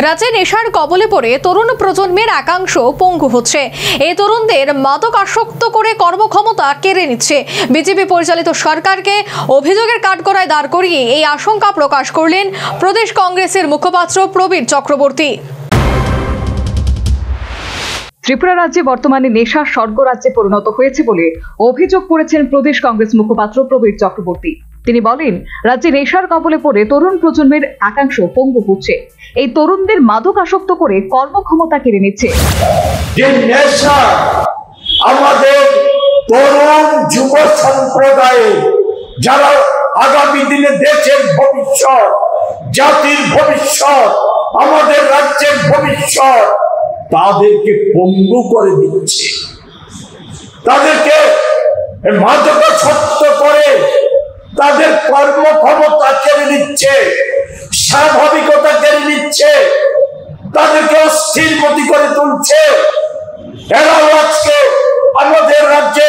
রাজ্যে নেশার কবলে পড়ে তরুণ প্রজন্মের একাংশ পঙ্গু হচ্ছে। এই তরুণদের মাদক আসক্ত করে কর্মক্ষমতা কেড়ে নিচ্ছে। বিজেপি পরিচালিত সরকারকে অভিযোগের কাঠগড়ায় দাঁড় করিয়ে এই আশঙ্কা প্রকাশ করলেন প্রদেশ কংগ্রেসের মুখপাত্র প্রবীর চক্রবর্তী। ত্রিপুরা রাজ্যে বর্তমানে নেশার স্বর্গরাজ্যে পরিণত হয়েছে বলে অভিযোগ করেছেন প্রদেশ কংগ্রেস মুখপাত্র প্রবীর চক্রবর্তী। তিনি বলেন, রাজ্যে নেশার কবলে পড়ে তরুণ প্রজন্মের একাংশ পঙ্গু হচ্ছে। এই তরুণদের মাদক আসক্ত করে কর্মক্ষমতা কেড়ে নিচ্ছে। যে নেশা আমাদের তরুণ যুব সম্প্রদায়ে, যারা আগামী দিনে দেশের ভবিষ্যৎ, জাতির ভবিষ্যৎ, আমাদের রাজ্যের ভবিষ্যৎ, তাদেরকে পঙ্গু করে দিচ্ছে, তাদেরকে মাদকাসক্ত করে তাদের কর্মক্ষমতা কেড়ে নিচ্ছে, স্বাভাবিকতা কেড়ে নিচ্ছে, তাদেরকে অস্থিরমতি করে তুলছে। এরাও আজকে আমাদের রাজ্যে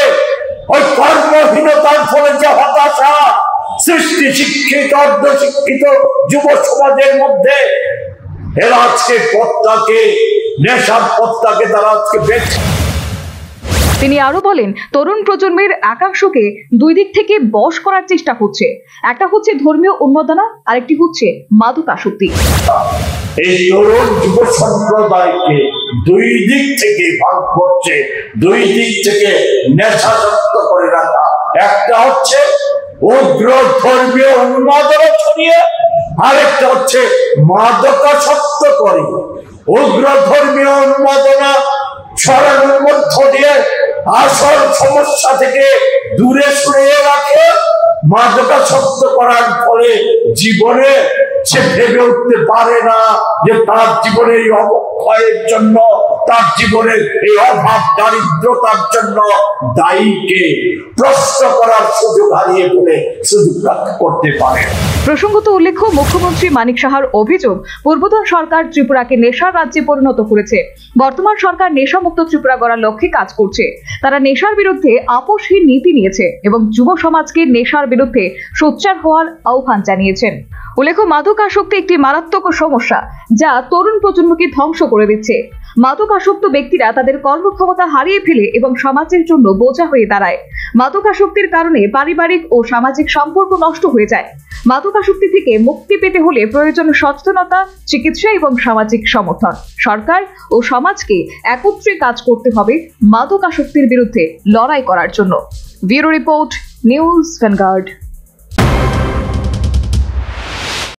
ওই কর্মহীনতার ফলে যে হতাশা সৃষ্টি শিক্ষিত অর্ধশিক্ষিত যুব সমাজের মধ্যে, এরা আজকে পথটাকে, নেশার পথটাকে তারা আজকে বেছে। তিনি আরো বলেন, তরুণ প্রজন্মের একাংশকে দুই দিক থেকে বশ করার চেষ্টা হচ্ছে। একটা হচ্ছে ধর্মীয় উন্মাদনা, আরেকটি হচ্ছে মাদক আসক্তি। এই তরুণ যুব সম্প্রদায়কে দুই দিক থেকে ভাগ করছে, দুই দিক থেকে নেশাসক্ত করে রাখা। একটা হচ্ছে উগ্র ধর্মীয় উন্মাদনা ছড়িয়ে, আরেকটা হচ্ছে মাদকাসক্ত করে। উগ্র ধর্মীয় উন্মাদনা ছড়ানোর মধ্য দিয়ে আসল সমস্যা থেকে দূরে সরিয়ে রাখে। মাদকাসক্ত করার ফলে জীবনে সে ভেবে উঠতে পারে না যে তার জীবনের এই অবক্ষয়ের জন্য, তার জীবনের এই অভাব দারিদ্রতার জন্য দায়ীকে প্রশ্ন করার সুযোগ হারিয়ে ফেলে সুযোগ করতে পারে। প্রসঙ্গত উল্লেখ্য, মুখ্যমন্ত্রী মানিক সাহার অভিযোগ, পূর্বতন সরকার ত্রিপুরাকে নেশার রাজ্যে পরিণত করেছে। বর্তমান সরকার নেশামুক্ত ত্রিপুরা গড়ার লক্ষ্যে কাজ করছে। তারা নেশার বিরুদ্ধে আপোষহীন নীতি নিয়েছে এবং যুব সমাজকে নেশার বিরুদ্ধে সোচ্চার হওয়ার আহ্বান জানিয়েছেন। উল্লেখ্য, মাদক আসক্তি একটি মারাত্মক সমস্যা যা তরুণ প্রজন্মকে ধ্বংস করে দিচ্ছে। মাদক আসক্ত ব্যক্তিরা তাদের কর্মক্ষমতা হারিয়ে ফেলে এবং সমাজের জন্য বোঝা হয়ে দাঁড়ায়। মাদক আসক্তির কারণে পারিবারিক ও সামাজিক সম্পর্ক নষ্ট হয়ে যায়। মাদক আসক্তি থেকে মুক্তি পেতে হলে প্রয়োজন সচেতনতা, চিকিৎসা এবং সামাজিক সমর্থন। সরকার ও সমাজকে একত্রে কাজ করতে হবে মাদক আসক্তির বিরুদ্ধে লড়াই করার জন্য। Bureau report, news vanguard.